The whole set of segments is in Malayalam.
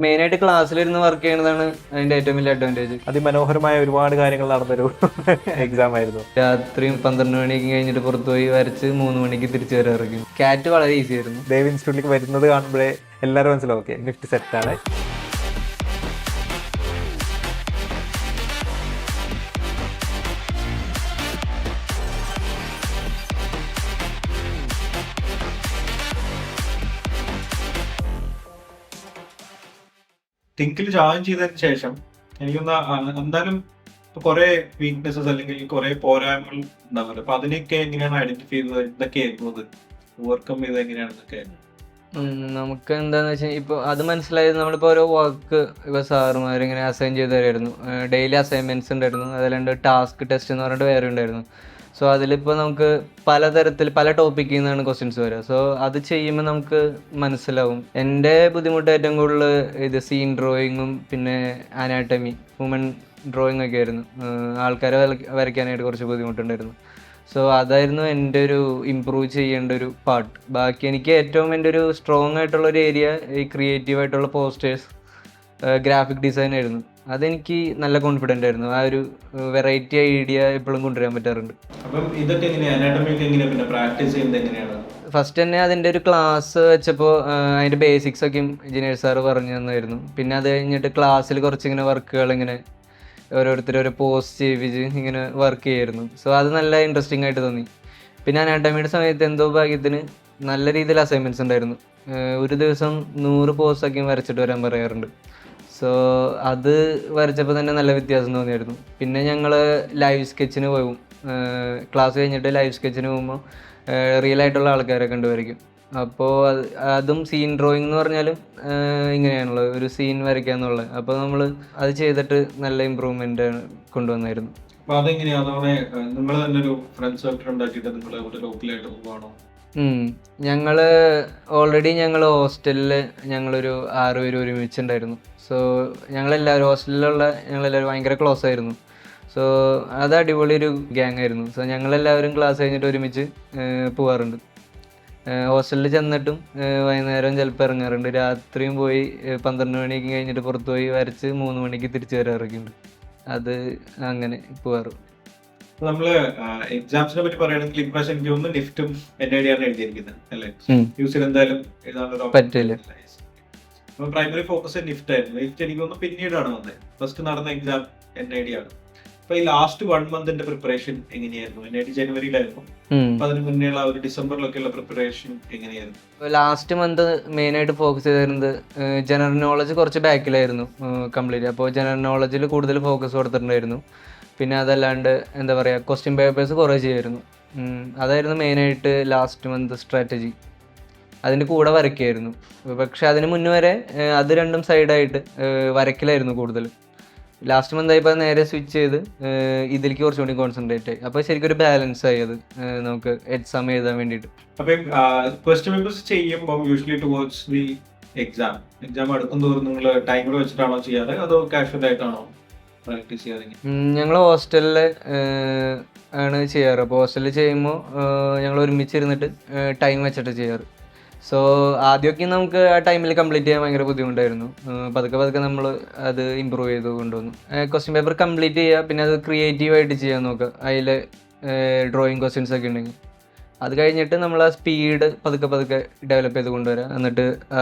മെയിനായിട്ട് ക്ലാസ്സിലിരുന്ന് വർക്ക് ചെയ്യുന്നതാണ് അതിന്റെ ഏറ്റവും വലിയ അഡ്വാൻറ്റേജ്. അതിമനോഹരമായ ഒരുപാട് കാര്യങ്ങൾ നടന്നൊരു എക്സാം ആയിരുന്നു. രാത്രിയും 12 മണിക്ക് കഴിഞ്ഞിട്ട് പുറത്തുപോയി വരച്ച് 3 മണിക്ക് തിരിച്ചു വരാറിരിക്കും. കാറ്റ് വളരെ ഈസി ആയിരുന്നു. ദേവ് ഇൻസ്റ്റിറ്റ്യൂട്ടിലേക്ക് വരുന്നത് കാണുമ്പോഴേ എല്ലാവരും മനസ്സിലാവും ഓക്കെ നിഫ്റ്റ് സെറ്റാണ്. തിങ്കിൽ ജോയിൻ ചെയ്തതിന് ശേഷം എനിക്കൊന്ന് എന്തായാലും ഇപ്പൊ കുറെ വീക്ക്നെസ്സസ് അല്ലെങ്കിൽ കുറെ പോരായ്മകൾ ഉണ്ടാവുമല്ലോ. അപ്പൊ അതിനൊക്കെ എങ്ങനെയാണ് ഐഡന്റിഫൈ ചെയ്തത്? എന്തൊക്കെയായിരുന്നു അത് ഓവർകം ചെയ്തത് എങ്ങനെയാണെന്നൊക്കെ? നമുക്ക് എന്താന്ന് വെച്ചാൽ ഇപ്പോൾ അത് മനസ്സിലായത് നമ്മളിപ്പോൾ ഓരോ വർക്ക് ഇപ്പോൾ സാറുമാർ ഇങ്ങനെ അസൈൻ ചെയ്ത് തരുമായിരുന്നു. ഡെയിലി അസൈൻമെന്റ്സ് ഉണ്ടായിരുന്നു, അതല്ലാണ്ട് ടാസ്ക് ടെസ്റ്റ് എന്ന് പറഞ്ഞിട്ട് വേറെ ഉണ്ടായിരുന്നു. സോ അതിലിപ്പോൾ നമുക്ക് പലതരത്തിൽ പല ടോപ്പിക്കിൽ നിന്നാണ് ക്വസ്റ്റ്യൻസ് വരിക. സോ അത് ചെയ്യുമ്പോൾ നമുക്ക് മനസ്സിലാവും. എൻ്റെ ബുദ്ധിമുട്ട് ഏറ്റവും കൂടുതൽ ഇത് സീൻ ഡ്രോയിങ്ങും പിന്നെ അനാട്ടമി, ഹ്യൂമൻ ഡ്രോയിങ് ഒക്കെ ആയിരുന്നു. ആൾക്കാരെ വരയ്ക്കാനായിട്ട് കുറച്ച് ബുദ്ധിമുട്ടുണ്ടായിരുന്നു. സോ അതായിരുന്നു എൻ്റെ ഒരു ഇമ്പ്രൂവ് ചെയ്യേണ്ട ഒരു പാർട്ട്. ബാക്കി എനിക്ക് ഏറ്റവും എൻ്റെ ഒരു സ്ട്രോങ് ആയിട്ടുള്ള ഒരു ഏരിയ ഈ ക്രിയേറ്റീവ് ആയിട്ടുള്ള പോസ്റ്റേഴ്സ്, ഗ്രാഫിക് ഡിസൈൻ ആയിരുന്നു. അതെനിക്ക് നല്ല കോൺഫിഡൻ്റ് ആയിരുന്നു. ആ ഒരു വെറൈറ്റി ഐഡിയ എപ്പോഴും കൊണ്ടുവരാൻ പറ്റാറുണ്ട്. അപ്പം ഇതൊക്കെ എങ്ങനെയാണ് അനാട്ടമി ഒക്കെ എങ്ങനെയാണ് പിന്നെ പ്രാക്ടീസ് ചെയ്യുന്നത് എങ്ങനെയാണ്? ഫസ്റ്റ് തന്നെ അതിൻ്റെ ഒരു ക്ലാസ് വെച്ചപ്പോൾ അതിൻ്റെ ബേസിക്സ് ഒക്കെ എഞ്ചിനീയർ സാറ് പറഞ്ഞു തന്നായിരുന്നു. പിന്നെ അത് കഴിഞ്ഞിട്ട് ക്ലാസ്സിൽ കുറച്ചിങ്ങനെ വർക്കുകൾ ഇങ്ങനെ ഓരോരുത്തർ ഓരോ പോസ്റ്റ് ചെയ്യിപ്പിച്ച് ഇങ്ങനെ വർക്ക് ചെയ്യായിരുന്നു. സോ അത് നല്ല ഇൻട്രസ്റ്റിംഗ് ആയിട്ട് തോന്നി. പിന്നെ അനാട്ടമിയുടെ സമയത്ത് എന്തോ ഭാഗ്യത്തിന് നല്ല രീതിയിൽ അസൈൻമെൻറ്റ്സ് ഉണ്ടായിരുന്നു. ഒരു ദിവസം 100 പോസ്റ്റൊക്കെ വരച്ചിട്ട് വരാൻ പറയാറുണ്ട്. സോ അത് വരച്ചപ്പോൾ തന്നെ നല്ല വ്യത്യാസം തോന്നിയായിരുന്നു. പിന്നെ ഞങ്ങൾ ലൈവ് സ്കെച്ചിന് പോകും. ക്ലാസ് കഴിഞ്ഞിട്ട് ലൈവ് സ്കെച്ചിന് പോകുമ്പോൾ റിയൽ ആയിട്ടുള്ള ആൾക്കാരെ കണ്ടുവരയ്ക്കും. അപ്പോൾ അതും സീൻ ഡ്രോയിങ് എന്ന് പറഞ്ഞാലും ഇങ്ങനെയാണല്ലോ, ഒരു സീൻ വരയ്ക്കുക എന്നുള്ളത്. അപ്പോൾ നമ്മൾ അത് ചെയ്തിട്ട് നല്ല ഇമ്പ്രൂവ്മെൻ്റ് കൊണ്ടുവന്നായിരുന്നു. അപ്പൊ അതെങ്ങനെയാ? അതോടെ നിങ്ങൾ തന്നെ ഒരു ഫ്രണ്ട് സർക്കിൾ ഉണ്ടാക്കിയിട്ട് നിങ്ങൾ ഒരു ലോക്കലായിട്ട് പോവാണോ? ഞങ്ങൾ ഹോസ്റ്റലിൽ ഞങ്ങളൊരു 6 പേര് ഒരുമിച്ചുണ്ടായിരുന്നു. സോ ഞങ്ങളെല്ലാവരും ഭയങ്കര ക്ലോസ് ആയിരുന്നു. സോ അത് അടിപൊളി ഒരു ഗ്യാങ് ആയിരുന്നു. സോ ഞങ്ങളെല്ലാവരും ക്ലാസ് കഴിഞ്ഞിട്ട് ഒരുമിച്ച് പോവാറുണ്ട്. ഹോസ്റ്റലിൽ ചെന്നിട്ടും വൈകുന്നേരം ചിലപ്പോൾ ഇറങ്ങാറുണ്ട്. രാത്രിയും പോയി 12 മണിക്ക് കഴിഞ്ഞിട്ട് പുറത്തു പോയി വരച്ച് 3 മണിക്ക് തിരിച്ചു വരാറൊക്കെയുണ്ട്. അത് അങ്ങനെ പോവാറ്. നമ്മള് എക്സാംസിനെ പറ്റി പറയുകയാണെങ്കിൽ ഇപ്രാവശ്യം എനിക്ക് തോന്നുന്നു നിഫ്റ്റും NID ആണ് എഴുതിയിരിക്കുന്നത് അല്ലേ? യൂസിൽ എന്തായാലും പറ്റില്ല. അപ്പൊ പ്രൈമറി ഫോക്കസ് നിഫ്റ്റ് ആയിരുന്നു. നിഫ്റ്റ് എനിക്ക് തോന്നുന്നു പിന്നീടാണ് വന്നത്. ഫസ്റ്റ് നടന്ന എക്സാം NID ആണ്. അപ്പൊ ഈ ലാസ്റ്റ് 1 മന്തിന്റെ പ്രിപ്പറേഷൻ എങ്ങനെയായിരുന്നു? NID ജനുവരിയിലായിരുന്നു. അപ്പൊ അതിന് മുന്നേയുള്ള ഒരു ഡിസംബറിലൊക്കെയുള്ള പ്രിപ്പറേഷൻ എങ്ങനെയായിരുന്നു? ലാസ്റ്റ് മന്ത് മെയിനായിട്ട് ഫോക്കസ് ചെയ്തിരുന്നത് ജനറൽ നോളജ് കുറച്ച് ബാക്കിലായിരുന്നു കംപ്ലീറ്റ്. അപ്പോൾ ജനറൽ നോളജിൽ കൂടുതൽ ഫോക്കസ് കൊടുത്തിട്ടുണ്ടായിരുന്നു. പിന്നെ അതല്ലാണ്ട് എന്താ പറയുക, ക്വസ്റ്റ്യൻ പേപ്പേഴ്സ് കുറേ ചെയ്യുമായിരുന്നു. അതായിരുന്നു മെയിനായിട്ട് ലാസ്റ്റ് മന്ത് സ്ട്രാറ്റജി. അതിൻ്റെ കൂടെ വരയ്ക്കുമായിരുന്നു. പക്ഷെ അതിന് മുന്നേ വരെ അത് രണ്ടും സൈഡായിട്ട് വരയ്ക്കലായിരുന്നു കൂടുതൽ. ലാസ്റ്റ് മന്ത് ആയപ്പോൾ നേരെ സ്വിച്ച് ചെയ്ത് ഇതിലേക്ക് കുറച്ചുകൂടി കോൺസെൻട്രേറ്റ് ആയി. അപ്പോൾ ശരിക്കും ഒരു ബാലൻസ് ആയി അത് നമുക്ക് എക്സാം എഴുതാൻ വേണ്ടിയിട്ട്. അപ്പം ക്വസ്റ്റ്യൻ പേപ്പേഴ്സ് ചെയ്യുമ്പോൾ യൂഷ്വലി ടുവേർഡ്സ് ദി എക്സാം അടുക്കും തോറും നിങ്ങൾ ടൈമർ വെച്ചിട്ടാണോ ചെയ്യാറ് അതോ കാഷ്വൽ ആയിട്ടാണോ പ്രാക്ടീസ് ചെയ്യാറ്? ഞങ്ങൾ ഹോസ്റ്റലിൽ ആണ് ചെയ്യാറ്. അപ്പോൾ ഹോസ്റ്റലിൽ ചെയ്യുമ്പോൾ ഞങ്ങൾ ഒരുമിച്ചിരുന്നിട്ട് ടൈം വെച്ചിട്ട് ചെയ്യാറ്. സോ ആദ്യമൊക്കെ നമുക്ക് ആ ടൈമിൽ കംപ്ലീറ്റ് ചെയ്യാൻ ഭയങ്കര ബുദ്ധിമുട്ടായിരുന്നു. പതുക്കെ നമ്മൾ അത് ഇമ്പ്രൂവ് ചെയ്ത് കൊണ്ടുവന്നു. ക്വസ്റ്റ്യൻ പേപ്പർ കംപ്ലീറ്റ് ചെയ്യുക, പിന്നെ അത് ക്രിയേറ്റീവായിട്ട് ചെയ്യാൻ നോക്കുക. അതിൽ ഡ്രോയിങ് ക്വസ്റ്റ്യൻസ് ഒക്കെ ഉണ്ടെങ്കിൽ അത് കഴിഞ്ഞിട്ട് നമ്മൾ ആ സ്പീഡ് പതുക്കെ ഡെവലപ്പ് ചെയ്ത് കൊണ്ടുവരാം. എന്നിട്ട്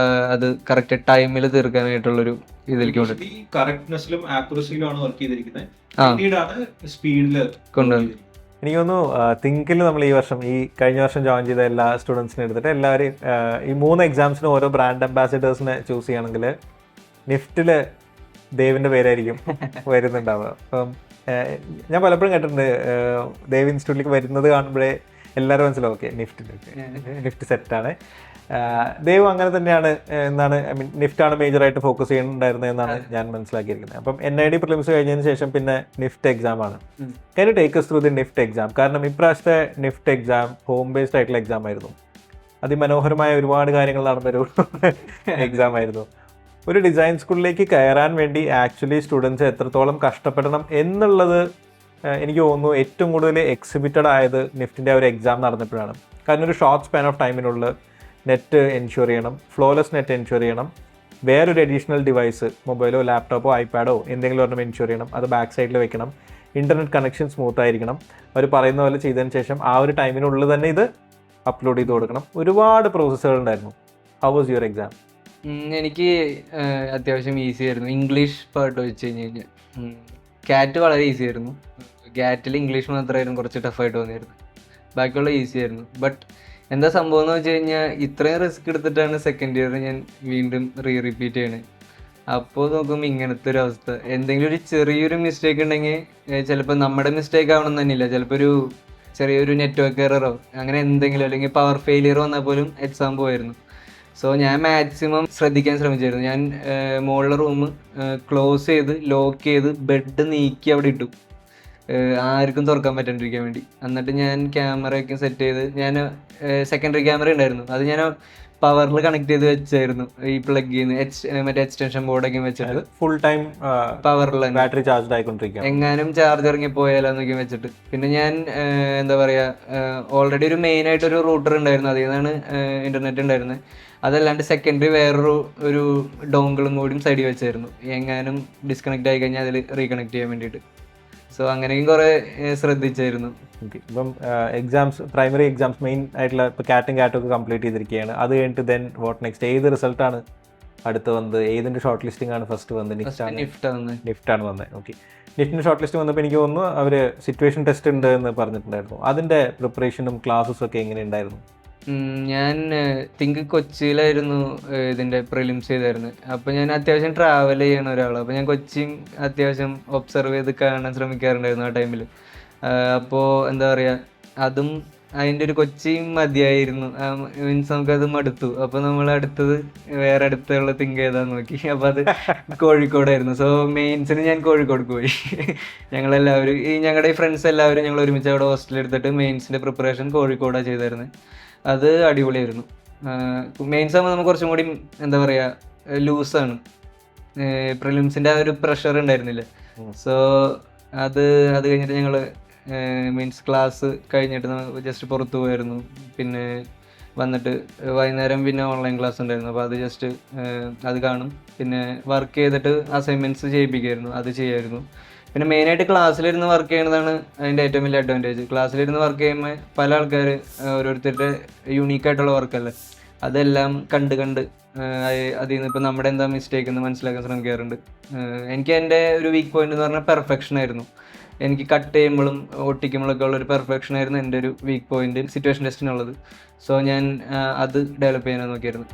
അത് കറക്റ്റ് ടൈമിൽ തീർക്കാനായിട്ടുള്ളൊരു ഇതിലേക്ക് കൊണ്ടുവരും. കറക്റ്റ്നെസ്സിലും ആക്യുറസിയിലുമാണ് വർക്ക് ചെയ്തിരിക്കുന്നത്, സ്പീഡിൽ കൊണ്ടുവരുന്നത്. എനിക്ക് തോന്നുന്നു തിങ്കിൽ നമ്മൾ ഈ വർഷം കഴിഞ്ഞ വർഷം ജോയിൻ ചെയ്ത എല്ലാ സ്റ്റുഡൻസിനെ എടുത്തിട്ട് എല്ലാവരും ഈ 3 എക്സാംസിനും ഓരോ ബ്രാൻഡ് അംബാസിഡേഴ്സിനെ ചൂസ് ചെയ്യണമെങ്കിൽ നിഫ്റ്റിൽ ദേവിൻ്റെ പേരായിരിക്കും വരുന്നുണ്ടാവുക. അപ്പം ഞാൻ പലപ്പോഴും കേട്ടിട്ടുണ്ട് ദേവ് ഇൻസ്റ്റിറ്റ്യൂട്ടിലേക്ക് വരുന്നത് കാണുമ്പോഴേ എല്ലാവരും മനസ്സിലാവും ഓക്കെ നിഫ്റ്റ് സെറ്റാണ്. ദേവ് അങ്ങനെ തന്നെയാണ് എന്നാണ്, ഐ മീൻ നിഫ്റ്റാണ് മേജറായിട്ട് ഫോക്കസ് ചെയ്യുന്നുണ്ടായിരുന്നത് എന്നാണ് ഞാൻ മനസ്സിലാക്കിയിരിക്കുന്നത്. അപ്പം NID പ്രിലിംസ് കഴിഞ്ഞതിന് ശേഷം പിന്നെ നിഫ്റ്റ് എക്സാം ആണ്. Can you take us through the NEFT exam? കാരണം ഇപ്രാവശ്യത്തെ നിഫ്റ്റ് എക്സാം ഹോം ബേസ്ഡ് ആയിട്ടുള്ള എക്സാം ആയിരുന്നു. അതിമനോഹരമായ ഒരുപാട് കാര്യങ്ങൾ നടന്നൊരു എക്സാം ആയിരുന്നു. ഒരു ഡിസൈൻ സ്കൂളിലേക്ക് കയറാൻ വേണ്ടി ആക്ച്വലി സ്റ്റുഡൻസ് എത്രത്തോളം കഷ്ടപ്പെടണം എന്നുള്ളത് എനിക്ക് തോന്നുന്നു ഏറ്റവും കൂടുതൽ എക്സിബിറ്റഡ് ആയത് നിഫ്റ്റിൻ്റെ ഒരു എക്സാം നടന്നപ്പോഴാണ്. കാരണം ഒരു ഷോർട്ട് സ്പാൻ ഓഫ് ടൈമിനുള്ള നെറ്റ് എൻഷുർ ചെയ്യണം, ഫ്ലോലെസ് നെറ്റ് എൻഷുർ ചെയ്യണം, വേറൊരു അഡീഷണൽ ഡിവൈസ് മൊബൈലോ ലാപ്ടോപ്പോ ഐപാഡോ എന്തെങ്കിലും ഒരെണ്ണം എൻഷുർ ചെയ്യണം, അത് ബാക്ക് സൈഡിൽ വെക്കണം, ഇൻ്റർനെറ്റ് കണക്ഷൻ സ്മൂത്ത് ആയിരിക്കണം. അവർ പറയുന്ന പോലെ ചെയ്തതിന് ശേഷം ആ ഒരു ടൈമിനുള്ളിൽ തന്നെ ഇത് അപ്ലോഡ് ചെയ്ത് കൊടുക്കണം. ഒരുപാട് പ്രോസസ്സുകൾ ഉണ്ടായിരുന്നു. How was your exam? എനിക്ക് അത്യാവശ്യം ഈസി ആയിരുന്നു. ഇംഗ്ലീഷ് പാർട്ട് വെച്ച് കഴിഞ്ഞ് കഴിഞ്ഞാൽ കാറ്റ് വളരെ ഈസി ആയിരുന്നു. കാറ്റിൽ ഇംഗ്ലീഷ് മാത്രമായിരുന്നു കുറച്ച് ടഫായിട്ട് തോന്നിയിരുന്നു. ബാക്കിയുള്ള ഈസി ആയിരുന്നു. ബട്ട് എന്താ സംഭവം എന്ന് വെച്ച് കഴിഞ്ഞാൽ ഇത്രയും റിസ്ക് എടുത്തിട്ടാണ് സെക്കൻഡ് ഇയർ ഞാൻ വീണ്ടും റിപ്പീറ്റ് ചെയ്യണത്. അപ്പോൾ നോക്കുമ്പോൾ ഇങ്ങനത്തെ ഒരു അവസ്ഥ. എന്തെങ്കിലും ഒരു ചെറിയൊരു മിസ്റ്റേക്ക് ഉണ്ടെങ്കിൽ ചിലപ്പോൾ നമ്മുടെ മിസ്റ്റേക്ക് ആവണം തന്നെയില്ല, ചിലപ്പോൾ ഒരു ചെറിയൊരു നെറ്റ്വർക്ക് എററോ അങ്ങനെ എന്തെങ്കിലും, അല്ലെങ്കിൽ പവർ ഫെയിലിയർ വന്നാൽ പോലും എക്സാം പോയിരുന്നു. സോ ഞാൻ മാക്സിമം ശ്രദ്ധിക്കാൻ ശ്രമിച്ചായിരുന്നു. ഞാൻ മുകളിലെ റൂം ക്ലോസ് ചെയ്ത് ലോക്ക് ചെയ്ത് ബെഡ് നീക്കി അവിടെ ഇട്ടു, ആർക്കും തുറക്കാൻ പറ്റാണ്ടിരിക്കാൻ വേണ്ടി. എന്നിട്ട് ഞാൻ ക്യാമറയൊക്കെ സെറ്റ് ചെയ്ത്, ഞാൻ സെക്കൻഡറി ക്യാമറ ഉണ്ടായിരുന്നു, അത് ഞാൻ പവറിൽ കണക്ട് ചെയ്ത് വെച്ചായിരുന്നു. ഈ പ്ലഗ് മറ്റേ എക്സ്റ്റൻഷൻ ബോർഡൊക്കെ വെച്ചിട്ട് ഫുൾ ടൈം പവറിൽ ബാറ്ററി ചാർജ് ആയിക്കൊണ്ടിരിക്കുക, എങ്ങാനും ചാർജ് ഇറങ്ങി പോയാലോന്നൊക്കെ വെച്ചിട്ട്. പിന്നെ ഞാൻ എന്താ പറയുക, ഓൾറെഡി ഒരു മെയിൻ ആയിട്ടൊരു റൂട്ടർ ഉണ്ടായിരുന്നു, അതിൽ നിന്നാണ് ഇന്റർനെറ്റ് ഉണ്ടായിരുന്നത്. അതല്ലാണ്ട് സെക്കൻഡറി വേറൊരു ഡോങ്കിളും കൂടിയും സൈഡിൽ വെച്ചായിരുന്നു, എങ്ങാനും ഡിസ്കണക്ട് ആയി കഴിഞ്ഞാൽ അതിൽ റീകണക്ട് ചെയ്യാൻ വേണ്ടിയിട്ട്. സോ അങ്ങനെയും കുറേ ശ്രദ്ധിച്ചായിരുന്നു. ഇപ്പം എക്സാംസ്, പ്രൈമറി എക്സാംസ് മെയിൻ ആയിട്ടുള്ള ഇപ്പോൾ കാറ്റും ഒക്കെ കംപ്ലീറ്റ് ചെയ്തിരിക്കുകയാണ്. അത് കഴിഞ്ഞിട്ട് ദെൻ വാട്ട് നെക്സ്റ്റ്? ഏത് റിസൾട്ടാണ് അടുത്ത് വന്നത്? ഏതിൻ്റെ ഷോർട്ട് ലിസ്റ്റിംഗ് ആണ് ഫസ്റ്റ് വന്നത്? നിഫ്റ്റാണ് വന്നത്. ഓക്കെ, നിഫ്റ്റിൻ്റെ ഷോർട്ട് ലിസ്റ്റ് വന്നപ്പോൾ എനിക്ക് തോന്നുന്നു അവർ സിറ്റുവേഷൻ ടെസ്റ്റ് ഉണ്ട് എന്ന് പറഞ്ഞിട്ടുണ്ടായിരുന്നു. അതിൻ്റെ പ്രിപ്പറേഷനും ക്ലാസ്സസും ഒക്കെ എങ്ങനെ ഉണ്ടായിരുന്നു? ഞാൻ കൊച്ചിയിലായിരുന്നു ഇതിൻ്റെ പ്രിലിംസ് ചെയ്തായിരുന്നു. അപ്പോൾ ഞാൻ അത്യാവശ്യം ട്രാവൽ ചെയ്യണ ഒരാളാണ്. അപ്പോൾ ഞാൻ കൊച്ചിയും അത്യാവശ്യം ഒബ്സർവ് ചെയ്ത് കാണാൻ ശ്രമിക്കാറുണ്ടായിരുന്നു ആ ടൈമിൽ. അപ്പോൾ എന്താ പറയുക, അതും അതിൻ്റെ ഒരു കൊച്ചിയും മതിയായിരുന്നു. മീൻസ് നമുക്കത് മടുത്തു. അപ്പോൾ നമ്മൾ അടുത്തത് വേറെ അടുത്തുള്ള ഏതാന്ന് നോക്കി. അപ്പോൾ അത് കോഴിക്കോടായിരുന്നു. സോ മെയിൻസിന് ഞാൻ കോഴിക്കോട് പോയി. ഞങ്ങളെല്ലാവരും ഞങ്ങളുടെ ഈ ഫ്രണ്ട്സ് എല്ലാവരും ഞങ്ങൾ ഒരുമിച്ച് അവിടെ ഹോസ്റ്റലിൽ എടുത്തിട്ട് മെയിൻസിൻ്റെ പ്രിപ്പറേഷൻ കോഴിക്കോടാണ് ചെയ്തായിരുന്നത്. അത് അടിപൊളിയായിരുന്നു. മെയിൻസ് ആകുമ്പോൾ നമുക്ക് കുറച്ചും കൂടി എന്താ പറയുക ലൂസാണ്, പ്രിലിംസിൻ്റെ ആ ഒരു പ്രഷർ ഉണ്ടായിരുന്നില്ല. സോ അത് കഴിഞ്ഞിട്ട് ഞങ്ങൾ മീൻസ് ക്ലാസ് കഴിഞ്ഞിട്ട് ജസ്റ്റ് പുറത്ത് പോയായിരുന്നു. പിന്നെ വന്നിട്ട് വൈകുന്നേരം പിന്നെ ഓൺലൈൻ ക്ലാസ് ഉണ്ടായിരുന്നു. അപ്പോൾ അത് ജസ്റ്റ് അത് കാണും. പിന്നെ വർക്ക് ചെയ്തിട്ട് അസൈൻമെൻറ്റ്സ് ചെയ്യിപ്പിക്കുമായിരുന്നു, അത് ചെയ്യായിരുന്നു. പിന്നെ മെയിനായിട്ട് ക്ലാസ്സിലിരുന്ന് വർക്ക് ചെയ്യുന്നതാണ് അതിൻ്റെ ഏറ്റവും വലിയ അഡ്വാൻറ്റേജ്. ക്ലാസ്സിലിരുന്ന് വർക്ക് ചെയ്യുമ്പോൾ പല ആൾക്കാർ ഓരോരുത്തരുടെ യുണീക്കായിട്ടുള്ള വർക്കല്ലേ, അതെല്ലാം കണ്ട് അതിൽ നിന്ന് ഇപ്പോൾ നമ്മുടെ എന്താ മിസ്റ്റേക്ക് എന്ന് മനസ്സിലാക്കാൻ ശ്രമിക്കാറുണ്ട്. എനിക്ക് എൻ്റെ ഒരു വീക്ക് പോയിന്റ് എന്ന് പറഞ്ഞാൽ പെർഫെക്ഷൻ ആയിരുന്നു. എനിക്ക് കട്ട് ചെയ്യുമ്പോഴും ഒട്ടിക്കുമ്പോഴൊക്കെ ഉള്ളൊരു പെർഫെക്ഷൻ ആയിരുന്നു എൻ്റെ ഒരു വീക്ക് പോയിന്റ് സിറ്റുവേഷൻ ടെസ്റ്റിനുള്ളത്. സോ ഞാൻ അത് ഡെവലപ്പ് ചെയ്യാൻ നോക്കിയായിരുന്നു.